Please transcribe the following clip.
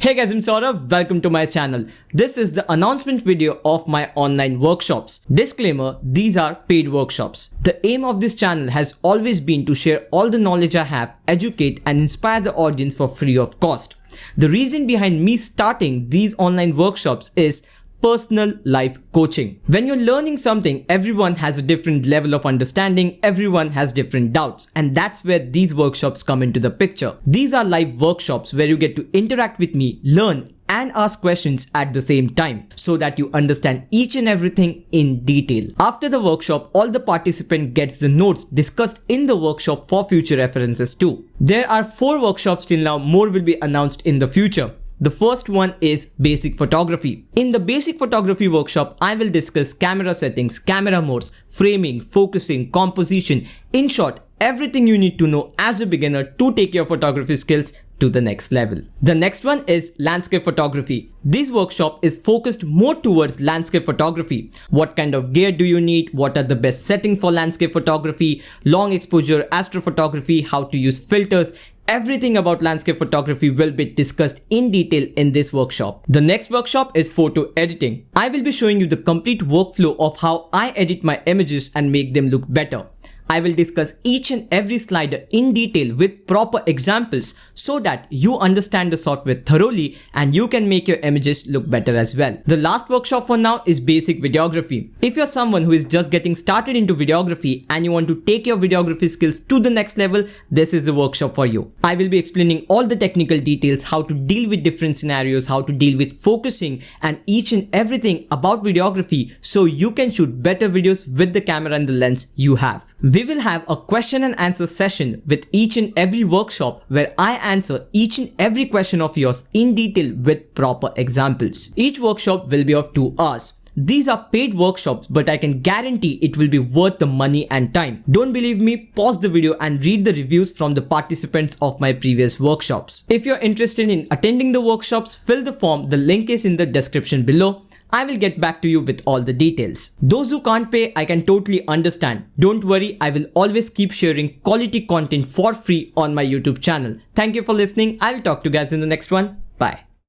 Hey guys, I'm Saurabh. Welcome to my channel. This is the announcement video of my online workshops. Disclaimer, these are paid workshops. The aim of this channel has always been to share all the knowledge I have, educate and inspire the audience for free of cost. The reason behind me starting these online workshops is personal life coaching. When you're learning something, everyone has a different level of understanding, everyone has different doubts, and that's where these workshops come into the picture. These are live workshops where you get to interact with me, learn and ask questions at the same time so that you understand each and everything in detail. After the workshop, all the participant gets the notes discussed in the workshop for future references too. There are 4 workshops till now, more will be announced in the future. The first one is basic photography. In the basic photography workshop, I will discuss camera settings, camera modes, framing, focusing, composition. In short, everything you need to know as a beginner to take your photography skills to the next level. The next one is landscape photography. This workshop is focused more towards landscape photography. What kind of gear do you need? What are the best settings for landscape photography? Long exposure, astrophotography, how to use filters. Everything about landscape photography will be discussed in detail in this workshop. The next workshop is photo editing. I will be showing you the complete workflow of how I edit my images and make them look better. I will discuss each and every slider in detail with proper examples so that you understand the software thoroughly and you can make your images look better as well. The last workshop for now is basic videography. If you're someone who is just getting started into videography and you want to take your videography skills to the next level, this is the workshop for you. I will be explaining all the technical details, how to deal with different scenarios, how to deal with focusing and each and everything about videography so you can shoot better videos with the camera and the lens you have. We will have a question and answer session with each and every workshop where I answer each and every question of yours in detail with proper examples. Each workshop will be of 2 hours. These are paid workshops, but I can guarantee it will be worth the money and time. Don't believe me? Pause the video and read the reviews from the participants of my previous workshops. If you're interested in attending the workshops, fill the form. The link is in the description below. I will get back to you with all the details. Those who can't pay, I can totally understand. Don't worry, I will always keep sharing quality content for free on my YouTube channel. Thank you for listening. I will talk to you guys in the next one. Bye.